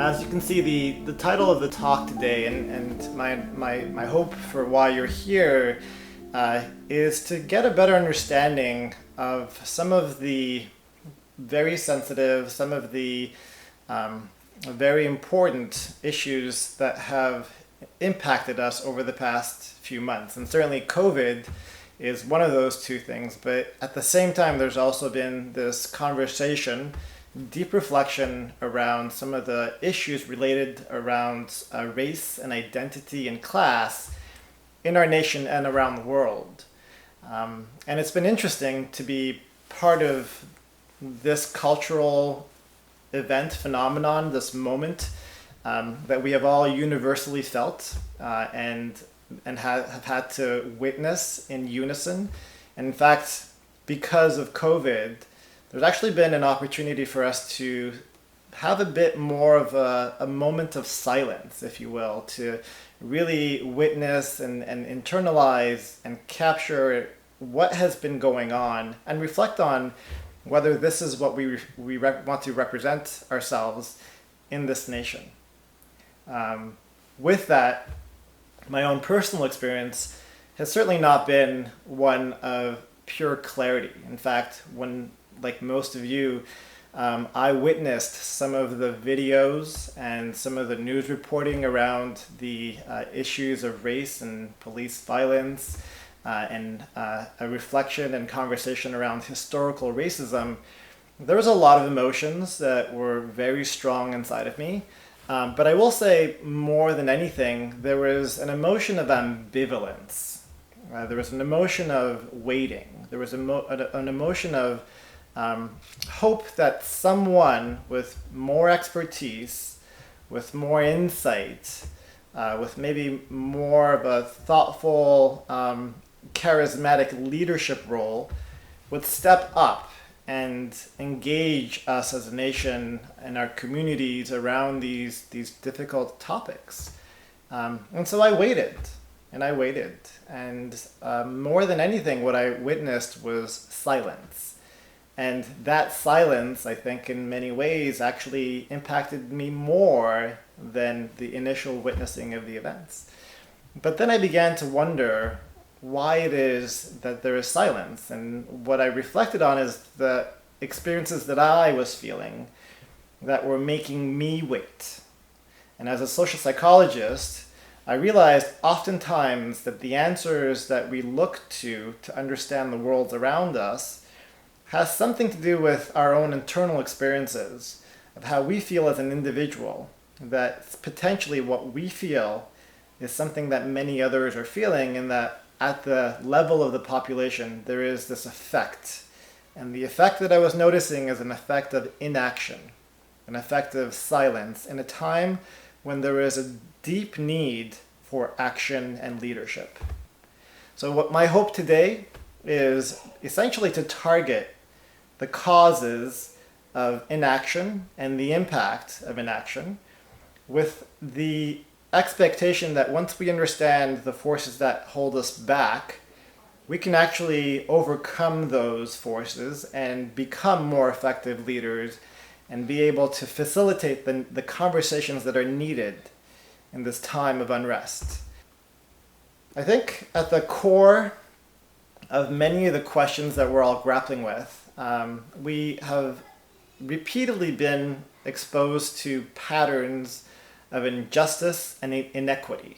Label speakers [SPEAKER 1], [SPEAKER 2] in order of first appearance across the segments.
[SPEAKER 1] As you can see, the title of the talk today, and my hope for why you're here is to get a better understanding of some of the very sensitive, some of the very important issues that have impacted us over the past few months. And certainly COVID is one of those two things, but at the same time there's also been this conversation, deep reflection around some of the issues related around race and identity and class in our nation and around the world. And it's been interesting to be part of this cultural event, phenomenon, this moment that we have all universally felt and have had to witness in unison. And in fact, because of COVID, there's actually been an opportunity for us to have a bit more of a moment of silence, if you will, to really witness and internalize and capture what has been going on and reflect on whether this is what we want to represent ourselves in this nation. With that, my own personal experience has certainly not been one of pure clarity. In fact, when, like most of you, I witnessed some of the videos and some of the news reporting around the issues of race and police violence, and a reflection and conversation around historical racism. There was a lot of emotions that were very strong inside of me. But I will say, more than anything, there was an emotion of ambivalence. There was an emotion of waiting. There was an emotion of hope that someone with more expertise, with more insight, with maybe more of a thoughtful, charismatic leadership role would step up and engage us as a nation and our communities around these difficult topics. And so I waited, and more than anything, what I witnessed was silence. And that silence, I think, in many ways actually impacted me more than the initial witnessing of the events. But then I began to wonder why it is that there is silence. And what I reflected on is the experiences that I was feeling that were making me wait. And as a social psychologist, I realized oftentimes that the answers that we look to understand the world around us has something to do with our own internal experiences of how we feel as an individual, that potentially what we feel is something that many others are feeling, and that at the level of the population, there is this effect. And the effect that I was noticing is an effect of inaction, an effect of silence, in a time when there is a deep need for action and leadership. So what my hope today is essentially to target the causes of inaction and the impact of inaction, with the expectation that once we understand the forces that hold us back, we can actually overcome those forces and become more effective leaders and be able to facilitate the conversations that are needed in this time of unrest. I think at the core of many of the questions that we're all grappling with, we have repeatedly been exposed to patterns of injustice and inequity.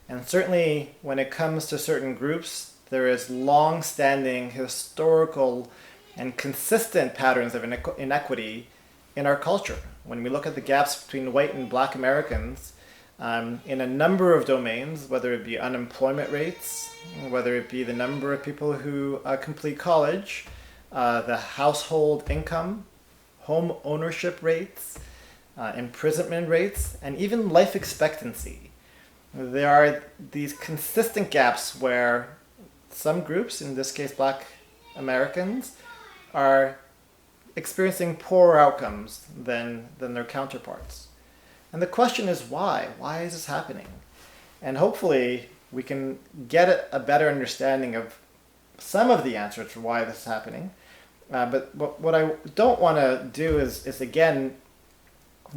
[SPEAKER 1] And certainly when it comes to certain groups, there is long-standing historical and consistent patterns of inequity in our culture. When we look at the gaps between white and black Americans in a number of domains, whether it be unemployment rates, whether it be the number of people who complete college, the household income, home ownership rates, imprisonment rates, and even life expectancy. There are these consistent gaps where some groups, in this case black Americans, are experiencing poorer outcomes than their counterparts. And the question is why? Why is this happening? And hopefully we can get a better understanding of some of the answers for why this is happening. But what I don't want to do is again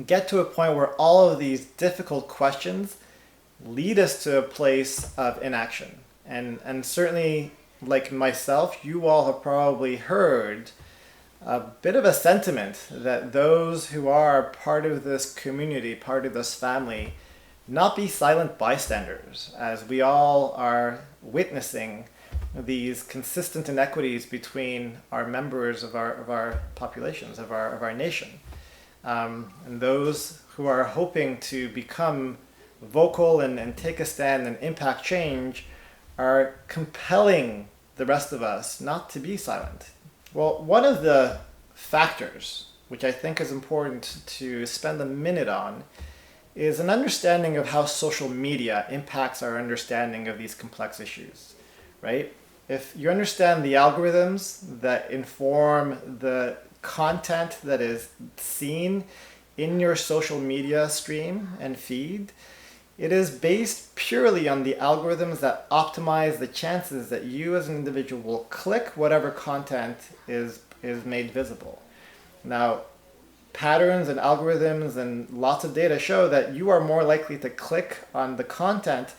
[SPEAKER 1] get to a point where all of these difficult questions lead us to a place of inaction. And certainly, like myself, you all have probably heard a bit of a sentiment that those who are part of this community, part of this family, not be silent bystanders, as we all are witnessing these consistent inequities between our members of our populations, of our nation. And those who are hoping to become vocal and take a stand and impact change are compelling the rest of us not to be silent. Well, one of the factors which I think is important to spend a minute on is an understanding of how social media impacts our understanding of these complex issues, right? If you understand the algorithms that inform the content that is seen in your social media stream and feed, it is based purely on the algorithms that optimize the chances that you as an individual will click whatever content is made visible. Now, patterns and algorithms and lots of data show that you are more likely to click on the content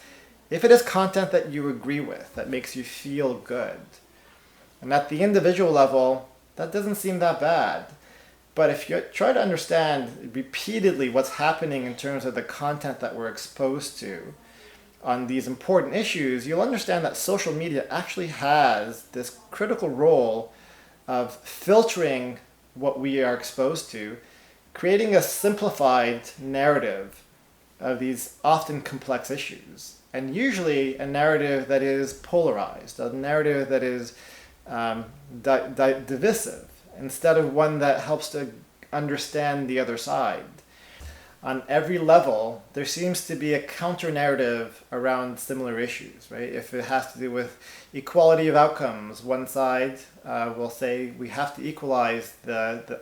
[SPEAKER 1] if it is content that you agree with, that makes you feel good. And at the individual level, that doesn't seem that bad. But if you try to understand repeatedly what's happening in terms of the content that we're exposed to on these important issues, you'll understand that social media actually has this critical role of filtering what we are exposed to, creating a simplified narrative of these often complex issues. And usually a narrative that is polarized, a narrative that is divisive, instead of one that helps to understand the other side. On every level, there seems to be a counter-narrative around similar issues, right? If it has to do with equality of outcomes, one side will say we have to equalize the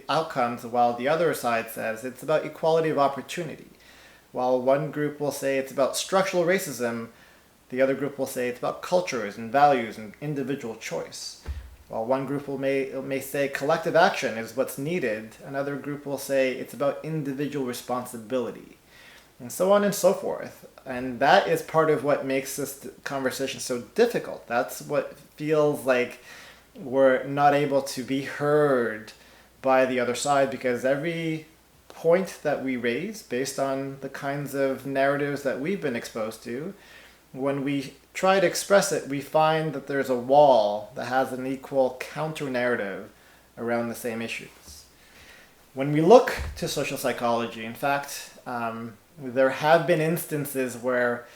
[SPEAKER 1] outcomes, while the other side says it's about equality of opportunity. While one group will say it's about structural racism, the other group will say it's about cultures and values and individual choice. While one group may say collective action is what's needed, another group will say it's about individual responsibility, and so on and so forth. And that is part of what makes this conversation so difficult. That's what feels like we're not able to be heard by the other side, because every point that we raise based on the kinds of narratives that we've been exposed to, when we try to express it, we find that there's a wall that has an equal counter-narrative around the same issues. When we look to social psychology, in fact, there have been instances where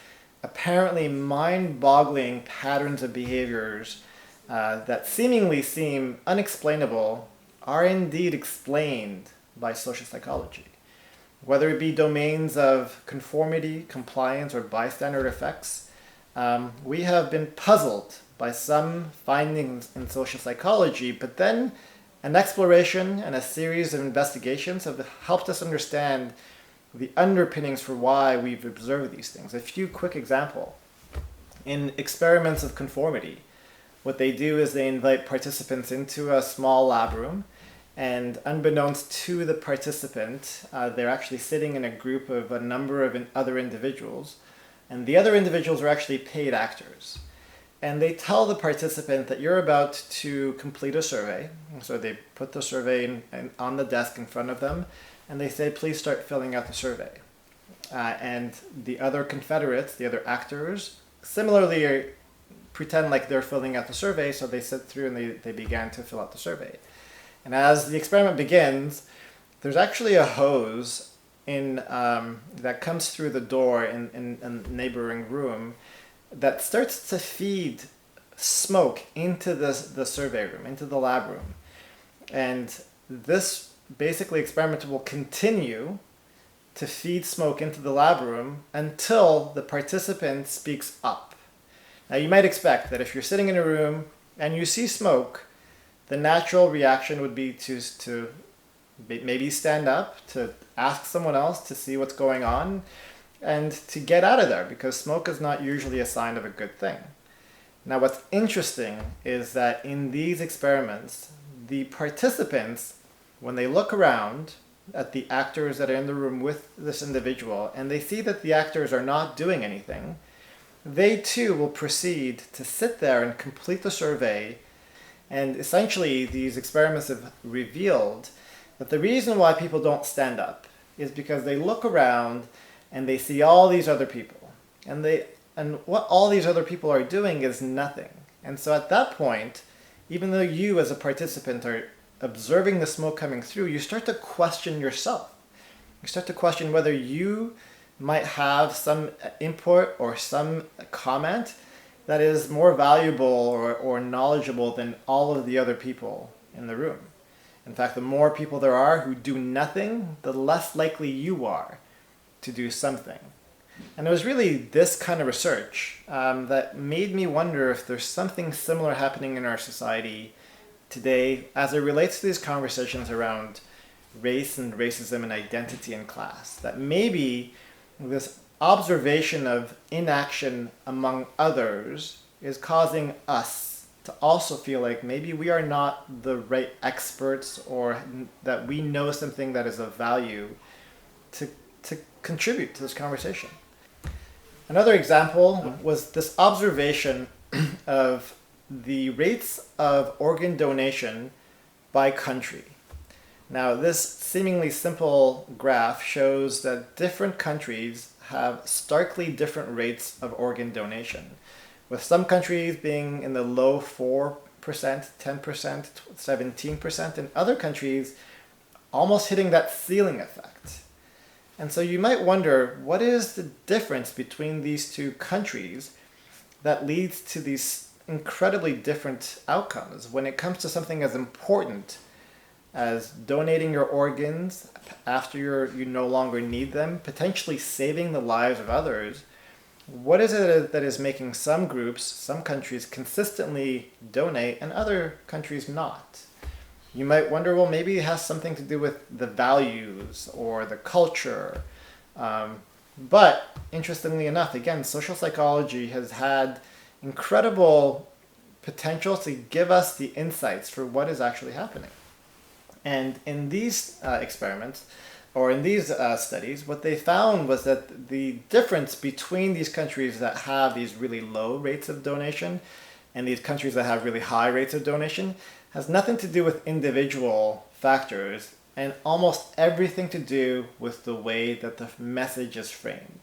[SPEAKER 1] apparently mind-boggling patterns of behaviors that seemingly seem unexplainable are indeed explained by social psychology. Whether it be domains of conformity, compliance, or bystander effects, we have been puzzled by some findings in social psychology, but then an exploration and a series of investigations have helped us understand the underpinnings for why we've observed these things. A few quick examples. In experiments of conformity, what they do is they invite participants into a small lab room, and unbeknownst to the participant, they're actually sitting in a group of a number of other individuals, and the other individuals are actually paid actors. And they tell the participant that you're about to complete a survey. So they put the survey on the desk in front of them, and they say, please start filling out the survey. And the other confederates, the other actors, similarly pretend like they're filling out the survey, so they sit through and they began to fill out the survey. And as the experiment begins, there's actually a hose that comes through the door in a neighboring room that starts to feed smoke into the survey room, into the lab room. And this basically experiment will continue to feed smoke into the lab room until the participant speaks up. Now you might expect that if you're sitting in a room and you see smoke, the natural reaction would be to maybe stand up, to ask someone else to see what's going on, and to get out of there, because smoke is not usually a sign of a good thing. Now what's interesting is that in these experiments, the participants, when they look around, at the actors that are in the room with this individual, and they see that the actors are not doing anything, they too will proceed to sit there and complete the survey. And essentially, these experiments have revealed that the reason why people don't stand up is because they look around and they see all these other people. And what all these other people are doing is nothing. And so at that point, even though you as a participant are observing the smoke coming through, you start to question yourself. You start to question whether you might have some input or some comment that is more valuable or knowledgeable than all of the other people in the room. In fact, the more people there are who do nothing, the less likely you are to do something. And it was really this kind of research that made me wonder if there's something similar happening in our society today as it relates to these conversations around race and racism and identity and class. That maybe this observation of inaction among others is causing us to also feel like maybe we are not the right experts, or that we know something that is of value to contribute to this conversation. Another example was this observation of the rates of organ donation by country. Now, this seemingly simple graph shows that different countries have starkly different rates of organ donation, with some countries being in the low 4%, 10%, 17%, and other countries almost hitting that ceiling effect. And so you might wonder, what is the difference between these two countries that leads to these incredibly different outcomes when it comes to something as important as donating your organs after you no longer need them, potentially saving the lives of others? What is it that is making some groups, some countries consistently donate and other countries not? You might wonder, well, maybe it has something to do with the values or the culture. But interestingly enough, again, social psychology has had incredible potential to give us the insights for what is actually happening. And in these experiments, or in these studies, what they found was that the difference between these countries that have these really low rates of donation and these countries that have really high rates of donation has nothing to do with individual factors and almost everything to do with the way that the message is framed.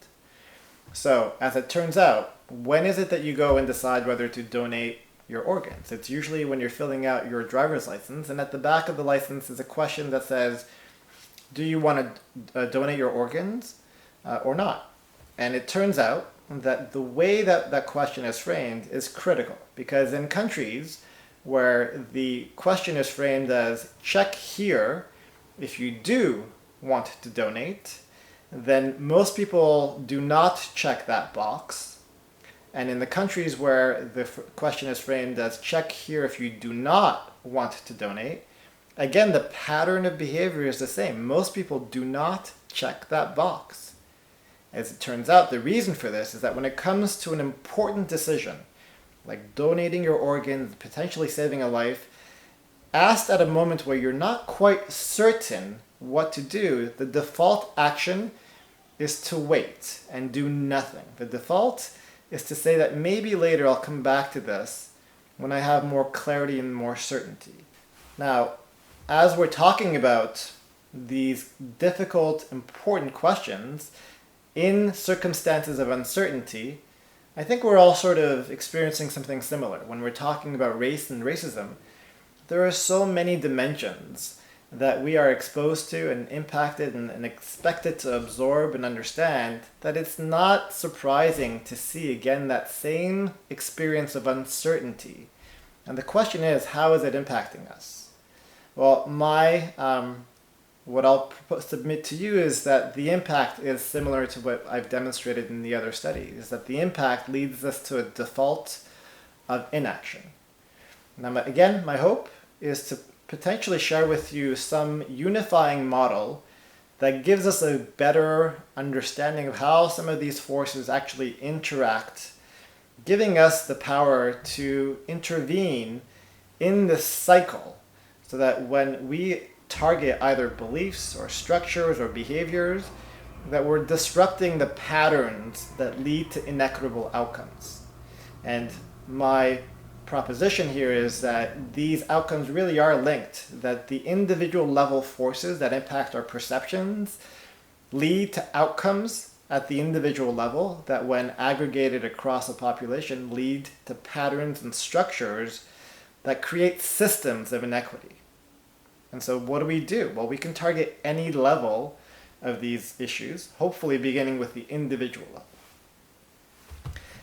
[SPEAKER 1] So, as it turns out, when is it that you go and decide whether to donate your organs? It's usually when you're filling out your driver's license, and at the back of the license is a question that says, do you want to donate your organs or not? And it turns out that the way that that question is framed is critical, because in countries where the question is framed as check here if you do want to donate, then most people do not check that box. And in the countries where the question is framed as check here if you do not want to donate, again, the pattern of behavior is the same. Most people do not check that box. As it turns out, the reason for this is that when it comes to an important decision, like donating your organs, potentially saving a life, asked at a moment where you're not quite certain what to do, the default action is to wait and do nothing. The default is to say that maybe later I'll come back to this when I have more clarity and more certainty. Now, as we're talking about these difficult, important questions in circumstances of uncertainty, I think we're all sort of experiencing something similar. When we're talking about race and racism, there are so many dimensions that we are exposed to and impacted and expected to absorb and understand that it's not surprising to see again that same experience of uncertainty. And the question is, how is it impacting us? Well, what I'll submit to you is that the impact is similar to what I've demonstrated in the other studies, is that the impact leads us to a default of inaction. Now, again, my hope is to potentially share with you some unifying model that gives us a better understanding of how some of these forces actually interact, giving us the power to intervene in this cycle so that when we target either beliefs or structures or behaviors that were disrupting the patterns that lead to inequitable outcomes. And my proposition here is that these outcomes really are linked, that the individual level forces that impact our perceptions lead to outcomes at the individual level that, when aggregated across a population, lead to patterns and structures that create systems of inequity. And so what do? Well, we can target any level of these issues, hopefully beginning with the individual level.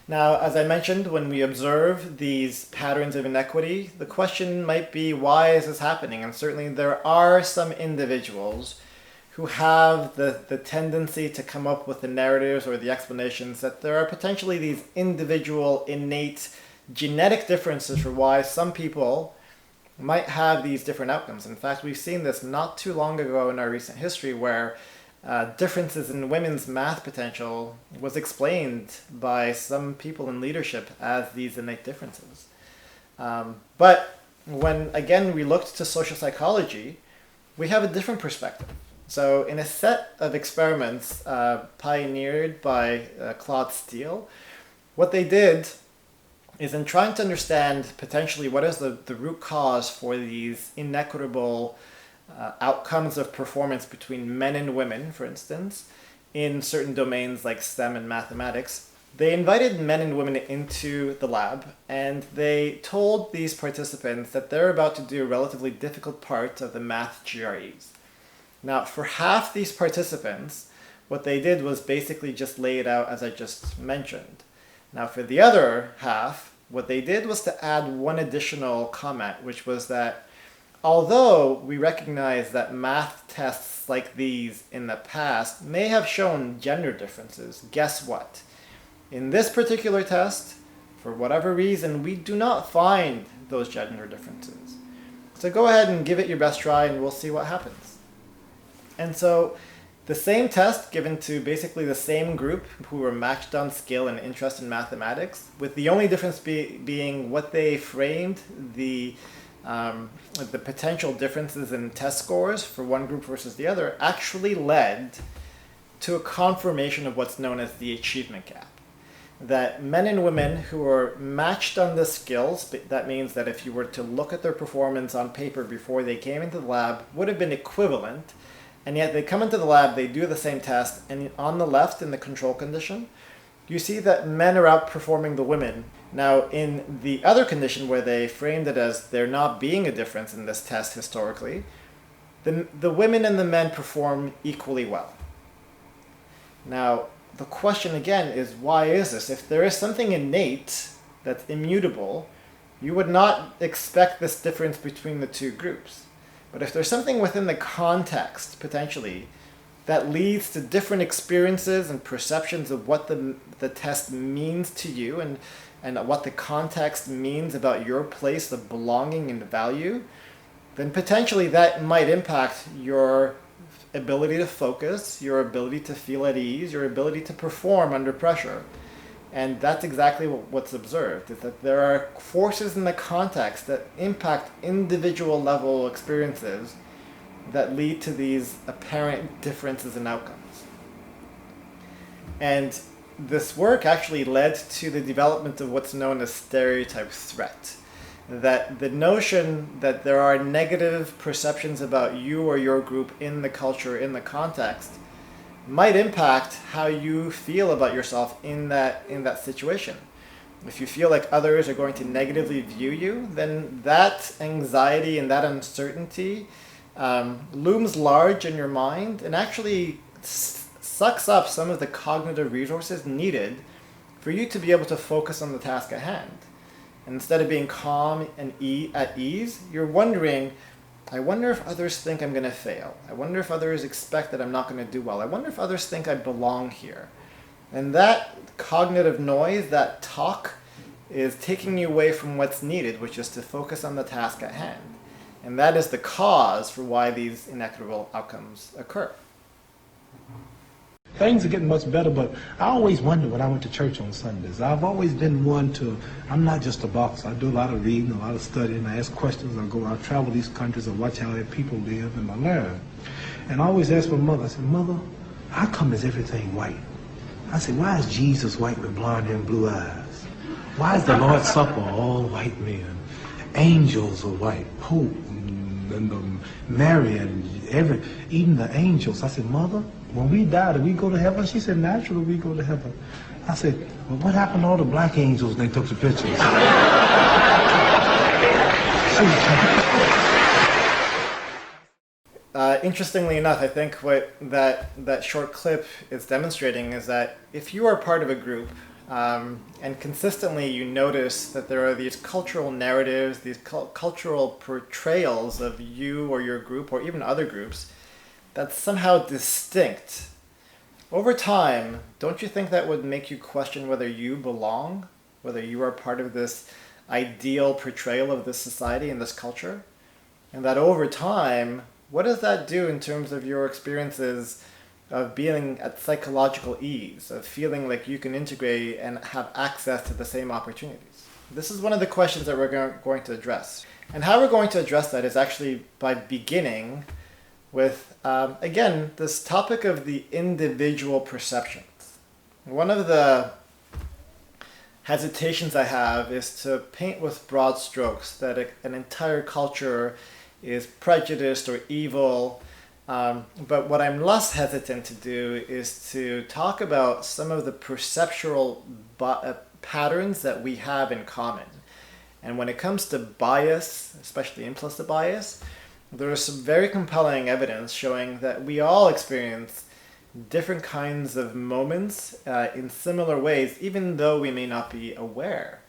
[SPEAKER 1] Now, as I mentioned, when we observe these patterns of inequity, the question might be, why is this happening? And certainly there are some individuals who have the tendency to come up with the narratives or the explanations that there are potentially these individual innate genetic differences for why some people might have these different outcomes. In fact, we've seen this not too long ago in our recent history where differences in women's math potential was explained by some people in leadership as these innate differences. But when, again, we looked to social psychology, we have a different perspective. So in a set of experiments pioneered by Claude Steele, what they did is, in trying to understand potentially what is the root cause for these inequitable outcomes of performance between men and women, for instance, in certain domains like STEM and mathematics, they invited men and women into the lab, and they told these participants that they're about to do a relatively difficult part of the math GREs. Now, for half these participants, what they did was basically just lay it out as I just mentioned. Now, for the other half, what they did was to add one additional comment, which was that although we recognize that math tests like these in the past may have shown gender differences, guess what? In this particular test, for whatever reason, we do not find those gender differences. So go ahead and give it your best try and we'll see what happens. And so the same test given to basically the same group who were matched on skill and interest in mathematics, with the only difference being what they framed the potential differences in test scores for one group versus the other, actually led to a confirmation of what's known as the achievement gap. That men and women who are matched on the skills, that means that if you were to look at their performance on paper before they came into the lab, would have been equivalent, and yet they come into the lab, they do the same test, and on the left in the control condition, you see that men are outperforming the women. Now, in the other condition where they framed it as there not being a difference in this test historically, the women and the men perform equally well. Now, the question again is, why is this? If there is something innate that's immutable, you would not expect this difference between the two groups. But if there's something within the context, potentially, that leads to different experiences and perceptions of what the test means to you and what the context means about your place of belonging and value, then potentially that might impact your ability to focus, your ability to feel at ease, your ability to perform under pressure. And that's exactly what's observed, is that there are forces in the context that impact individual level experiences that lead to these apparent differences in outcomes. And this work actually led to the development of what's known as stereotype threat. That the notion that there are negative perceptions about you or your group in the culture, in the context, might impact how you feel about yourself in that situation. If you feel like others are going to negatively view you, then that anxiety and that uncertainty looms large in your mind and actually sucks up some of the cognitive resources needed for you to be able to focus on the task at hand. And instead of being calm and at ease, you're wondering, I wonder if others think I'm going to fail. I wonder if others expect that I'm not going to do well. I wonder if others think I belong here. And that cognitive noise, that talk, is taking you away from what's needed, which is to focus on the task at hand. And that is the cause for why these inequitable outcomes occur.
[SPEAKER 2] Things are getting much better, but I always wonder when I went to church on Sundays. I've always been one to, I'm not just a boxer. I do a lot of reading, a lot of studying. I ask questions. I travel these countries. I watch how their people live, and I learn. And I always ask my mother, I said, Mother, how come is everything white? I said, why is Jesus white with blonde hair and blue eyes? Why is the Lord's Supper all white men? Angels are white, Pope and Mary and even the angels. I said, Mother, when we die, do we go to heaven? She said, naturally we go to heaven. I said, well, what happened to all the black angels when they took the pictures?
[SPEAKER 1] Interestingly enough, I think what that short clip is demonstrating is that if you are part of a group and consistently you notice that there are these cultural narratives, these cultural portrayals of you or your group or even other groups that's somehow distinct, over time, don't you think that would make you question whether you belong, whether you are part of this ideal portrayal of this society and this culture? And that over time, what does that do in terms of your experiences of being at psychological ease, of feeling like you can integrate and have access to the same opportunities? This is one of the questions that we're going to address. And how we're going to address that is actually by beginning with, again, this topic of the individual perceptions. One of the hesitations I have is to paint with broad strokes that an entire culture is prejudiced or evil. But what I'm less hesitant to do is to talk about some of the perceptual patterns that we have in common. And when it comes to bias, especially implicit bias, there is some very compelling evidence showing that we all experience different kinds of moments in similar ways, even though we may not be aware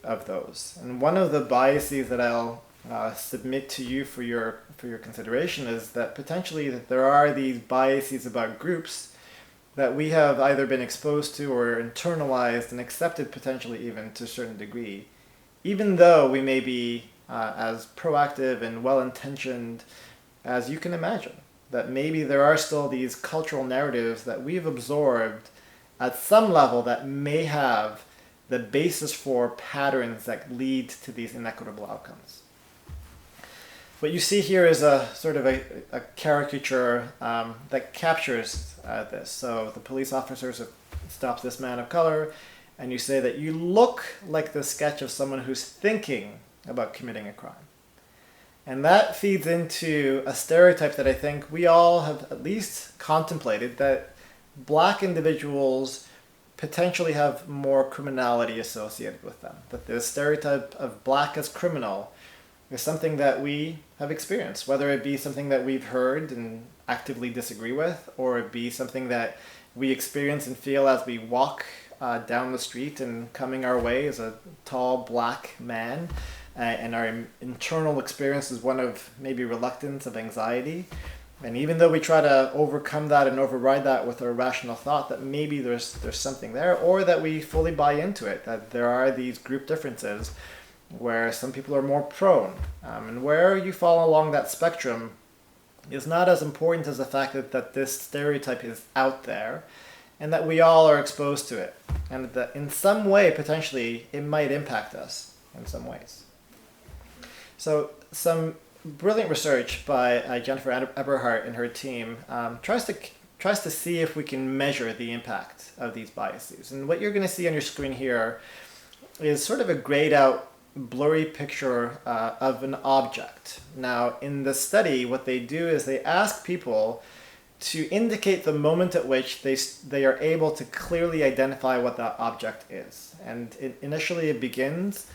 [SPEAKER 1] of those. And one of the biases that I'll submit to you for your consideration is that potentially that there are these biases about groups that we have either been exposed to or internalized and accepted potentially even to a certain degree, even though we may be as proactive and well-intentioned as you can imagine. That maybe there are still these cultural narratives that we've absorbed at some level that may have the basis for patterns that lead to these inequitable outcomes. What you see here is a sort of a caricature that captures this. So the police officers stop this man of color, and you say that you look like the sketch of someone who's thinking about committing a crime. And that feeds into a stereotype that I think we all have at least contemplated, that black individuals potentially have more criminality associated with them. That the stereotype of black as criminal is something that we have experienced, whether it be something that we've heard and actively disagree with, or it be something that we experience and feel as we walk down the street and coming our way as a tall black man, and our internal experience is one of maybe reluctance, of anxiety. And even though we try to overcome that and override that with our rational thought that maybe there's something there, or that we fully buy into it, that there are these group differences where some people are more prone. And where you fall along that spectrum is not as important as the fact that this stereotype is out there and that we all are exposed to it. And that in some way, potentially, it might impact us in some ways. So some brilliant research by Jennifer Eberhardt and her team tries to see if we can measure the impact of these biases. And what you're going to see on your screen here is sort of a grayed out, blurry picture of an object. Now, in the study, what they do is they ask people to indicate the moment at which they are able to clearly identify what that object is. And initially it begins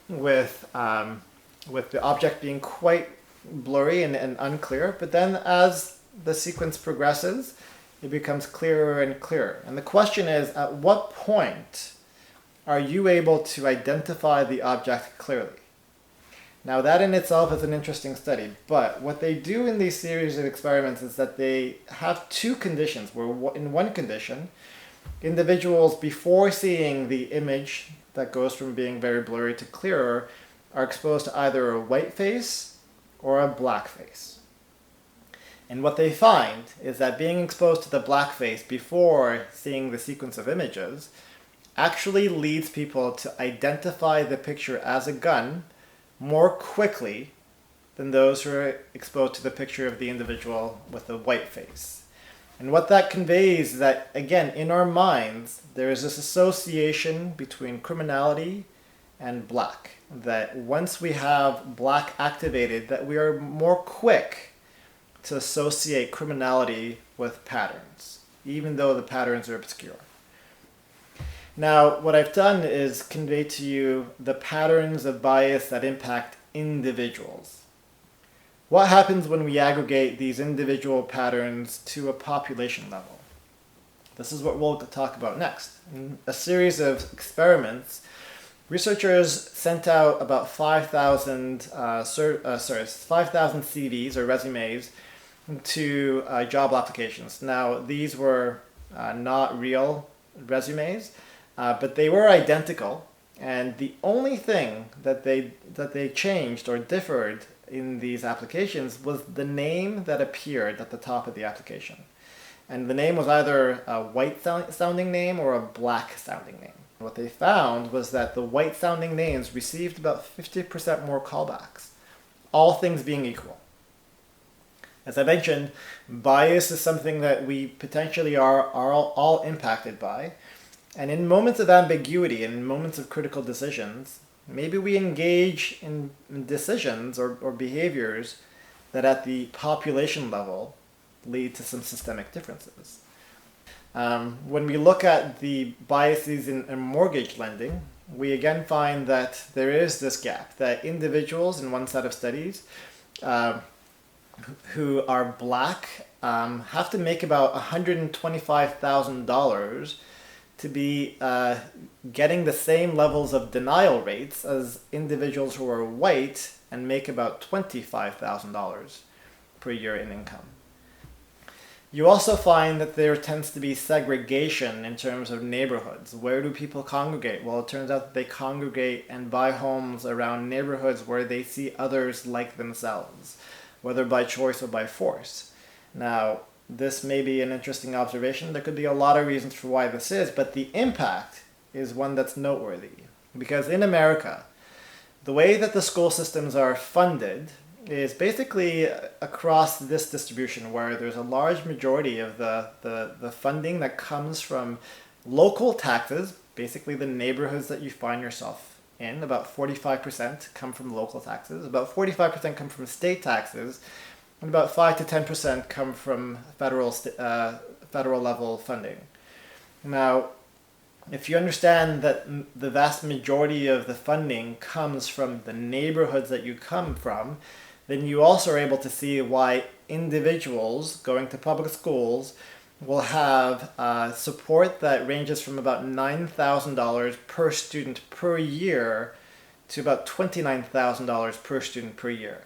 [SPEAKER 1] with the object being quite blurry and unclear, but then as the sequence progresses, it becomes clearer and clearer. And the question is, at what point are you able to identify the object clearly? Now that in itself is an interesting study, but what they do in these series of experiments is that they have two conditions, where in one condition, individuals before seeing the image that goes from being very blurry to clearer are exposed to either a white face or a black face. And what they find is that being exposed to the blackface before seeing the sequence of images actually leads people to identify the picture as a gun more quickly than those who are exposed to the picture of the individual with the white face. And what that conveys is that, again, in our minds, there is this association between criminality and black. That once we have black activated, that we are more quick to associate criminality with patterns, even though the patterns are obscure. Now, what I've done is convey to you the patterns of bias that impact individuals. What happens when we aggregate these individual patterns to a population level? This is what we'll talk about next. In a series of experiments, researchers sent out about 5,000 CVs or resumes to job applications. Now, these were not real resumes, but they were identical, and the only thing that they changed or differed in these applications was the name that appeared at the top of the application. And the name was either a white sounding name or a black sounding name. What they found was that the white sounding names received about 50% more callbacks, all things being equal. As I mentioned, bias is something that we potentially are all impacted by. And in moments of ambiguity and in moments of critical decisions, maybe we engage in decisions or behaviors that at the population level lead to some systemic differences. When we look at the biases in mortgage lending, we again find that there is this gap, that individuals in one set of studies who are black have to make about $125,000 to be getting the same levels of denial rates as individuals who are white and make about $25,000 per year in income. You also find that there tends to be segregation in terms of neighborhoods. Where do people congregate? Well, it turns out that they congregate and buy homes around neighborhoods where they see others like themselves, whether by choice or by force. Now, this may be an interesting observation. There could be a lot of reasons for why this is, but the impact is one that's noteworthy. Because in America, the way that the school systems are funded is basically across this distribution, where there's a large majority of the funding that comes from local taxes, basically the neighborhoods that you find yourself in. About 45% come from local taxes, about 45% come from state taxes, and about 5 to 10% come from federal level funding. Now, if you understand that the vast majority of the funding comes from the neighborhoods that you come from, then you also are able to see why individuals going to public schools will have support that ranges from about $9,000 per student per year to about $29,000 per student per year.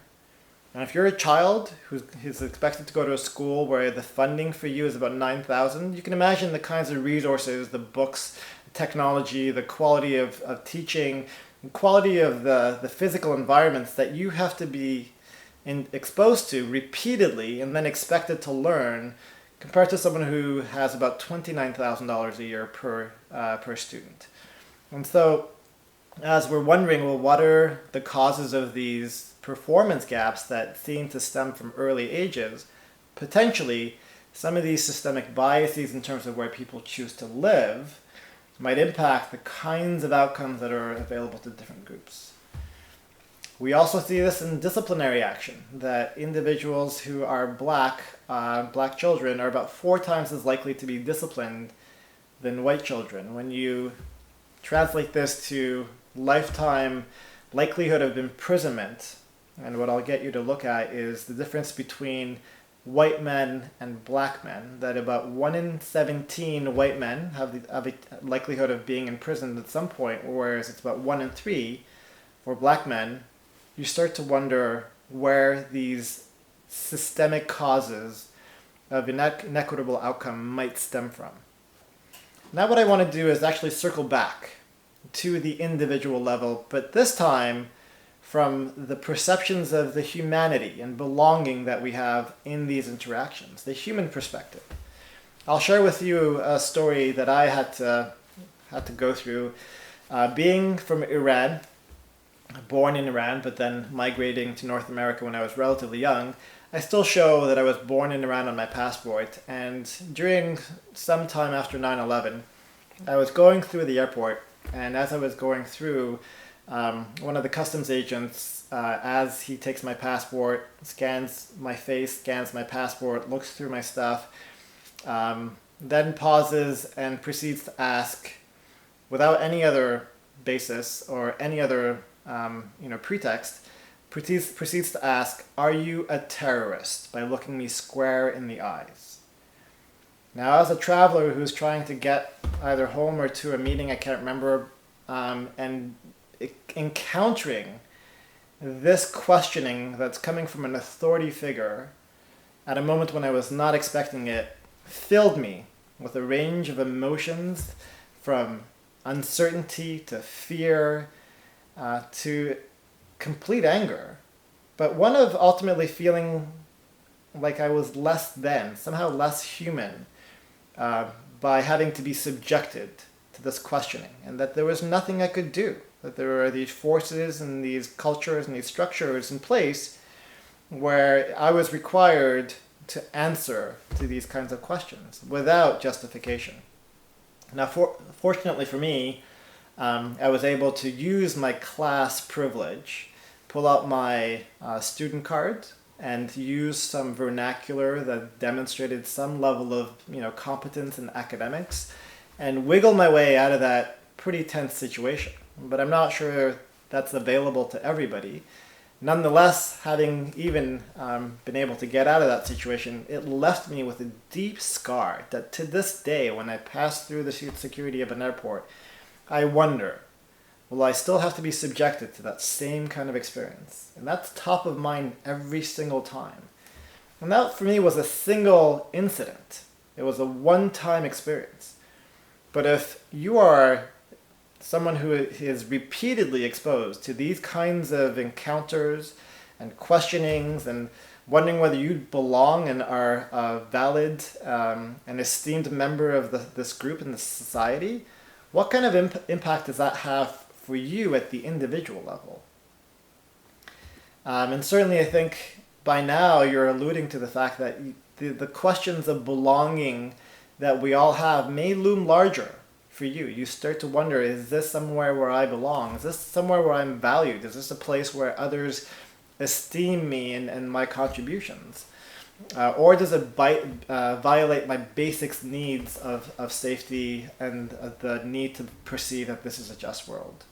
[SPEAKER 1] And if you're a child who's expected to go to a school where the funding for you is about $9,000, you can imagine the kinds of resources, the books, technology, the quality of teaching, the quality of the physical environments that you have to be exposed to repeatedly and then expected to learn, compared to someone who has about $29,000 a year per student. And so, as we're wondering, well, what are the causes of these performance gaps that seem to stem from early ages? Potentially, some of these systemic biases in terms of where people choose to live might impact the kinds of outcomes that are available to different groups. We also see this in disciplinary action, that individuals who are black children are about 4 times as likely to be disciplined than white children. When you translate this to lifetime likelihood of imprisonment, and what I'll get you to look at is the difference between white men and black men, that about 1 in 17 white men have a likelihood of being imprisoned at some point, whereas it's about 1 in 3 for black men. You start to wonder where these systemic causes of inequitable outcome might stem from. Now what I want to do is actually circle back to the individual level, but this time from the perceptions of the humanity and belonging that we have in these interactions, the human perspective. I'll share with you a story that I had to go through. Being from Iran, born in Iran, but then migrating to North America when I was relatively young, I still show that I was born in Iran on my passport. And during some time after 9/11, I was going through the airport, and as I was going through, one of the customs agents, as he takes my passport, scans my face, scans my passport, looks through my stuff, then pauses and proceeds to ask, without any other basis or any other pretext, proceeds to ask, "Are you a terrorist?" by looking me square in the eyes. Now, as a traveler who's trying to get either home or to a meeting, I can't remember, and encountering this questioning that's coming from an authority figure at a moment when I was not expecting it, filled me with a range of emotions, from uncertainty to fear to complete anger, but one of ultimately feeling like I was less than, somehow less human, by having to be subjected to this questioning, and that there was nothing I could do, that there were these forces and these cultures and these structures in place where I was required to answer to these kinds of questions without justification. Now, fortunately for me, I was able to use my class privilege, pull out my student card, and use some vernacular that demonstrated some level of competence in academics, and wiggle my way out of that pretty tense situation. But I'm not sure that's available to everybody. Nonetheless, having even been able to get out of that situation, it left me with a deep scar that to this day, when I pass through the security of an airport, I wonder, will I still have to be subjected to that same kind of experience? And that's top of mind every single time. And that for me was a single incident. It was a one-time experience. But if you are someone who is repeatedly exposed to these kinds of encounters and questionings and wondering whether you belong and are a valid and esteemed member of this group in this society, what kind of impact does that have for you at the individual level? And certainly I think by now you're alluding to the fact that the questions of belonging that we all have may loom larger for you. You start to wonder, is this somewhere where I belong? Is this somewhere where I'm valued? Is this a place where others esteem me and my contributions? Or does it violate my basic needs of safety and the need to perceive that this is a just world?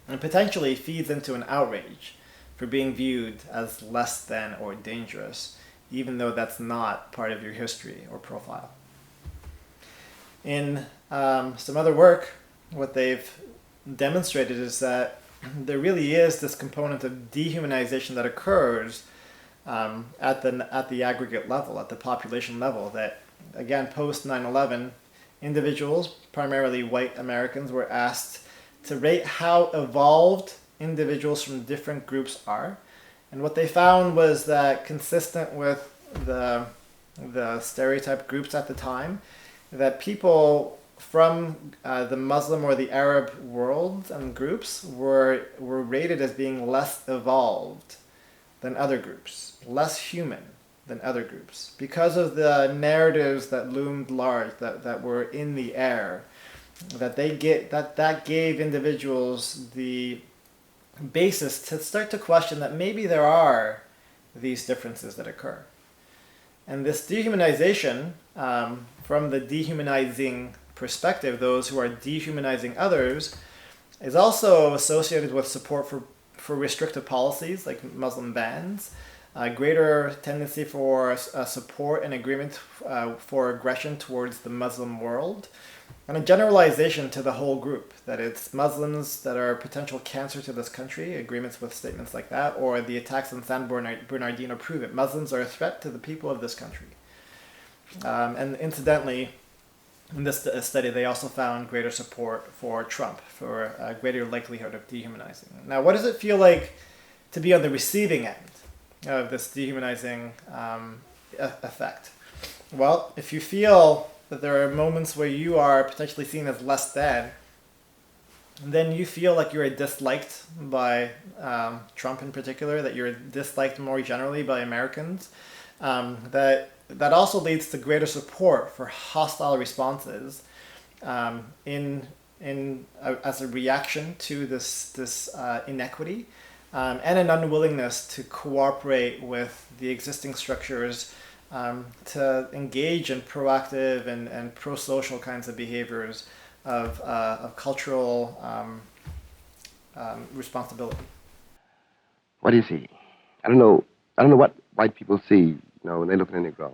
[SPEAKER 1] And potentially feeds into an outrage for being viewed as less than or dangerous, even though that's not part of your history or profile. In some other work, what they've demonstrated is that there really is this component of dehumanization that occurs at the aggregate level, at the population level, that, again, post 9/11, individuals, primarily white Americans, were asked to rate how evolved individuals from different groups are. And what they found was that, consistent with the stereotype groups at the time, that people from the Muslim or the Arab world and groups were rated as being less evolved than other groups, less human than other groups, because of the narratives that loomed large, that were in the air, that gave individuals the basis to start to question that maybe there are these differences that occur. And this dehumanization, from the dehumanizing perspective, those who are dehumanizing others, is also associated with support for restrictive policies like Muslim bans, a greater tendency for support and agreement for aggression towards the Muslim world, and a generalization to the whole group, that it's Muslims that are a potential cancer to this country, agreements with statements like that, or the attacks on San Bernardino prove it. Muslims are a threat to the people of this country. And incidentally, In this study, they also found greater support for Trump, for a greater likelihood of dehumanizing. Now, what does it feel like to be on the receiving end of this dehumanizing effect? Well, if you feel that there are moments where you are potentially seen as less than, then you feel like you're disliked by Trump in particular, that you're disliked more generally by Americans, that also leads to greater support for hostile responses as a reaction to this inequity, and an unwillingness to cooperate with the existing structures to engage in proactive and pro-social kinds of behaviors of cultural responsibility.
[SPEAKER 3] What do you see? I don't know what white people see, when they look at a Negro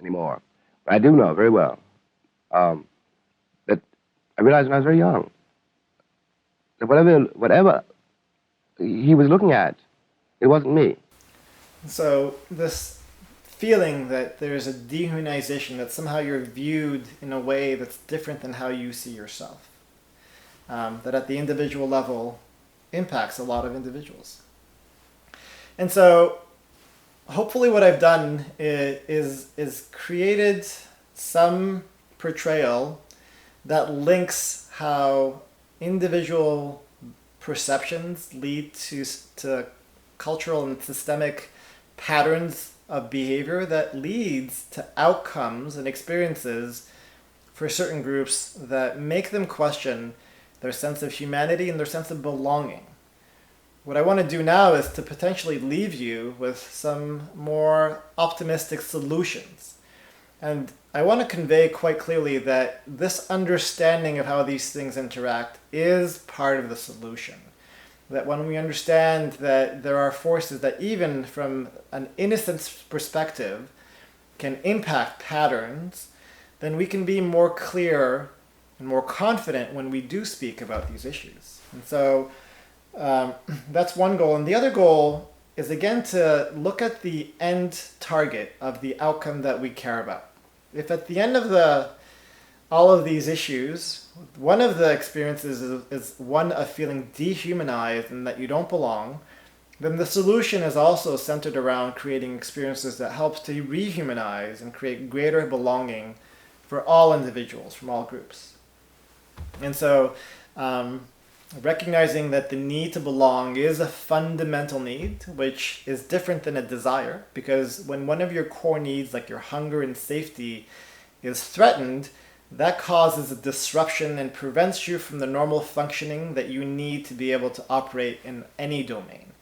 [SPEAKER 3] anymore. But I do know very well that I realized when I was very young that whatever he was looking at, it wasn't me.
[SPEAKER 1] So this feeling that there is a dehumanization, that somehow you're viewed in a way that's different than how you see yourself, that at the individual level impacts a lot of individuals. And so hopefully what I've done is created some portrayal that links how individual perceptions lead to cultural and systemic patterns of behavior that leads to outcomes and experiences for certain groups that make them question their sense of humanity and their sense of belonging. What I want to do now is to potentially leave you with some more optimistic solutions. And I want to convey quite clearly that this understanding of how these things interact is part of the solution. That when we understand that there are forces that even from an innocent perspective can impact patterns, then we can be more clear and more confident when we do speak about these issues. And so that's one goal. And the other goal is, again, to look at the end target of the outcome that we care about. If at the end of all of these issues, one of the experiences is one of feeling dehumanized and that you don't belong, then the solution is also centered around creating experiences that help to rehumanize and create greater belonging for all individuals from all groups. And so recognizing that the need to belong is a fundamental need, which is different than a desire, because when one of your core needs, like your hunger and safety, is threatened, that causes a disruption and prevents you from the normal functioning that you need to be able to operate in any domain.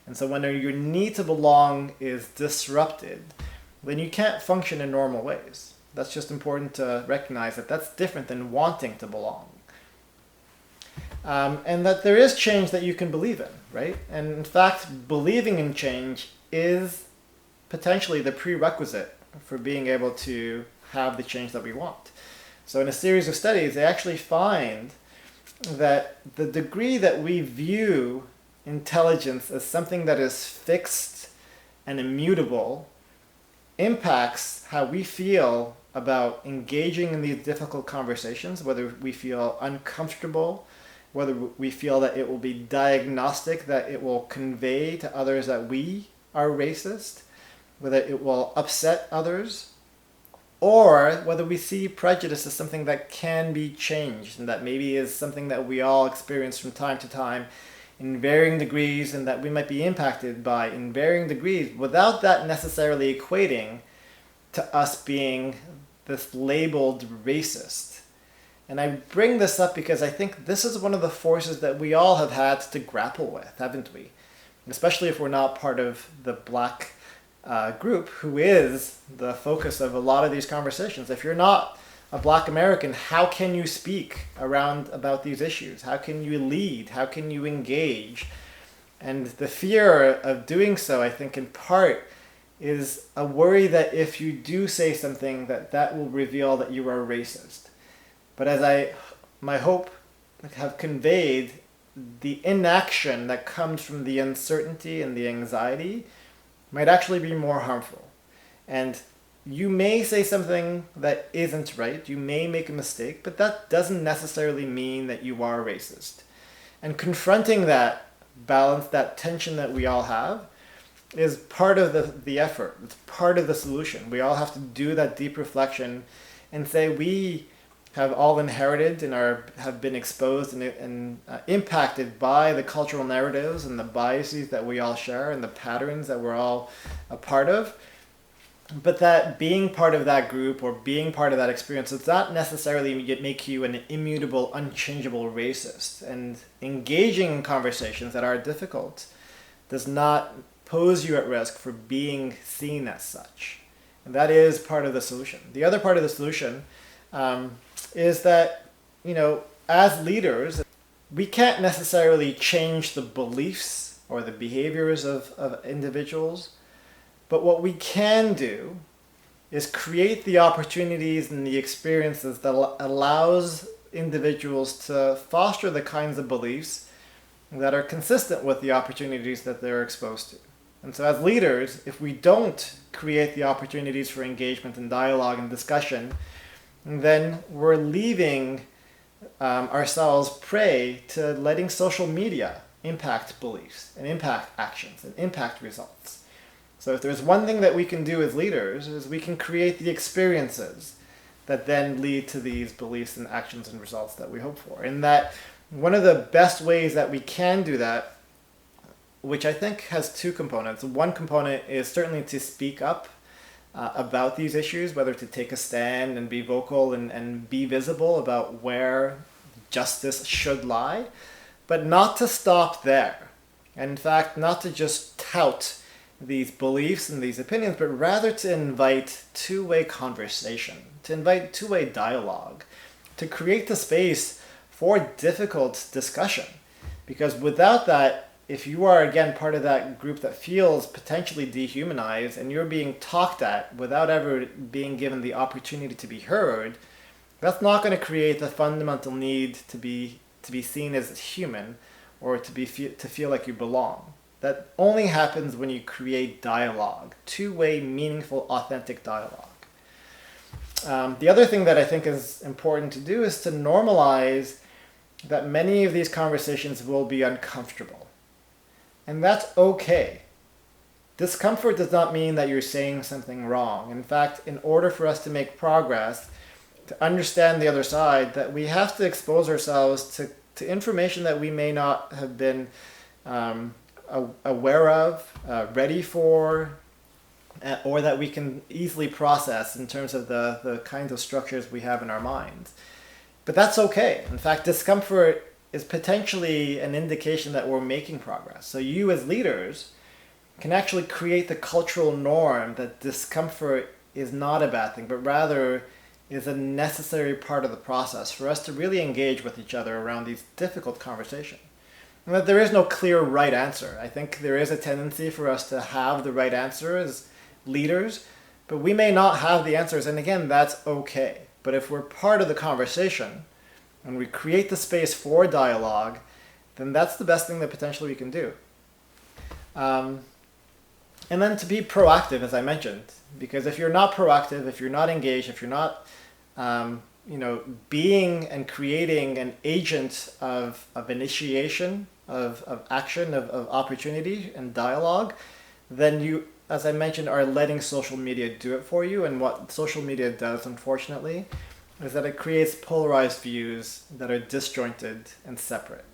[SPEAKER 1] And so when your need to belong is disrupted, then you can't function in normal ways. That's just important to recognize that that's different than wanting to belong. And that there is change that you can believe in, right? And in fact, believing in change is potentially the prerequisite for being able to have the change that we want. So in a series of studies, they actually find that the degree that we view intelligence as something that is fixed and immutable impacts how we feel about engaging in these difficult conversations, whether we feel uncomfortable, whether we feel that it will be diagnostic, that it will convey to others that we are racist, whether it will upset others, or whether we see prejudice as something that can be changed and that maybe is something that we all experience from time to time in varying degrees and that we might be impacted by in varying degrees without that necessarily equating to us being this labeled racist. And I bring this up because I think this is one of the forces that we all have had to grapple with, haven't we? Especially if we're not part of the Black group, who is the focus of a lot of these conversations. If you're not a Black American, how can you speak about these issues? How can you lead? How can you engage? And the fear of doing so, I think in part, is a worry that if you do say something, that will reveal that you are racist. But as my hope have conveyed, the inaction that comes from the uncertainty and the anxiety might actually be more harmful. And you may say something that isn't right, you may make a mistake, but that doesn't necessarily mean that you are racist. And confronting that balance, that tension that we all have, is part of the effort. It's part of the solution. We all have to do that deep reflection and say we have all inherited and have been exposed and impacted by the cultural narratives and the biases that we all share and the patterns that we're all a part of. But that being part of that group or being part of that experience does not necessarily make you an immutable, unchangeable racist. And engaging in conversations that are difficult does not pose you at risk for being seen as such. And that is part of the solution. The other part of the solution is that, as leaders, we can't necessarily change the beliefs or the behaviors of individuals, but what we can do is create the opportunities and the experiences that allows individuals to foster the kinds of beliefs that are consistent with the opportunities that they're exposed to. And so as leaders, if we don't create the opportunities for engagement and dialogue and discussion, then we're leaving ourselves prey to letting social media impact beliefs and impact actions and impact results. So if there's one thing that we can do as leaders is we can create the experiences that then lead to these beliefs and actions and results that we hope for. And that one of the best ways that we can do that, which I think has two components. One component is certainly to speak up about these issues, whether to take a stand and be vocal and be visible about where justice should lie, but not to stop there. And in fact, not to just tout these beliefs and these opinions, but rather to invite two-way conversation, to invite two-way dialogue, to create the space for difficult discussion. Because without that, if you are, again, part of that group that feels potentially dehumanized and you're being talked at without ever being given the opportunity to be heard, that's not going to create the fundamental need to be seen as human or to feel like you belong. That only happens when you create dialogue, two-way, meaningful, authentic dialogue. The other thing that I think is important to do is to normalize that many of these conversations will be uncomfortable. And that's okay. Discomfort does not mean that you're saying something wrong. In fact, in order for us to make progress, to understand the other side, that we have to expose ourselves to information that we may not have been aware of, ready for, or that we can easily process in terms of the kinds of structures we have in our minds. But that's okay. In fact, discomfort is potentially an indication that we're making progress. So you as leaders can actually create the cultural norm that discomfort is not a bad thing, but rather is a necessary part of the process for us to really engage with each other around these difficult conversations. And that there is no clear right answer. I think there is a tendency for us to have the right answer as leaders, but we may not have the answers, and again, that's okay. But if we're part of the conversation and we create the space for dialogue, then that's the best thing that potentially we can do. And then to be proactive, as I mentioned, because if you're not proactive, if you're not engaged, if you're not being and creating an agent of initiation, of action, of opportunity and dialogue, then you, as I mentioned, are letting social media do it for you. And what social media does, unfortunately, is that it creates polarized views that are disjointed and separate.